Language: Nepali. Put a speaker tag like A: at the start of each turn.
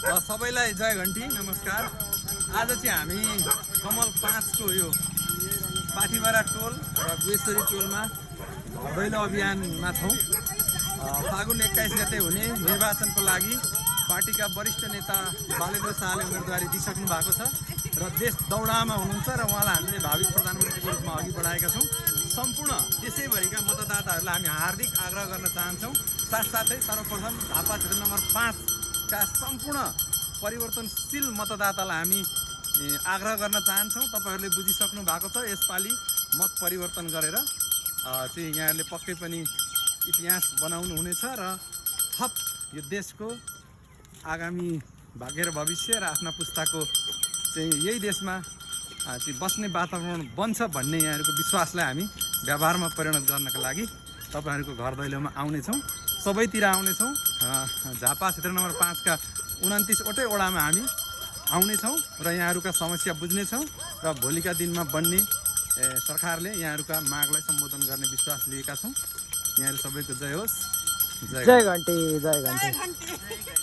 A: सबैलाई जय घन्टी नमस्कार। आज चाहिँ हामी कमल 5 को यो पाठीबारा टोल र गुहेश्वरी टोलमा घर दैलो अभियानमा छौँ। फागुन 21 गते हुने निर्वाचनको लागि पार्टीका वरिष्ठ नेता बालेन्द्र शाहले उम्मेदवारी दिइसक्नु भएको छ र देश दौडामा हुनुहुन्छ र उहाँलाई हामीले भावी प्रधानमन्त्रीको रूपमा अघि बढाएका छौँ। सम्पूर्ण देशैभरिका मतदाताहरूलाई हामी हार्दिक आग्रह गर्न चाहन्छौँ। साथसाथै सर्वप्रथम झापा क्षेत्र नम्बर 5 का सम्पूर्ण परिवर्तनशील मतदातालाई हामी आग्रह गर्न चाहन्छौँ। तपाईहरूले बुझिसक्नु भएको छ, यसपालि मत परिवर्तन गरेर चाहिँ यहाँहरूले पक्कै पनि इतिहास बनाउनु हुनेछ र थप यो देशको आगामी भाग्य र भविष्य र आफ्ना पुस्ताको चाहिँ यही देशमा चाहिँ बस्ने वातावरण बन्छ भन्ने यहाँहरूको विश्वासलाई हामी व्यवहारमा परिणत गर्नका लागि तपाईँहरूको घर दैलोमा आउनेछौँ, सबैतिर आउनेछौँ। झापा क्षेत्र नम्बर 5 का 29 वटै वडामा हामी आउनेछौँ र यहाँहरूका समस्या बुझ्नेछौँ र भोलिका दिनमा बन्ने सरकारले यहाँहरूका मागलाई सम्बोधन गर्ने विश्वास लिएका छौँ। यहाँहरू सबैको जय होस्।
B: जय घन्टी।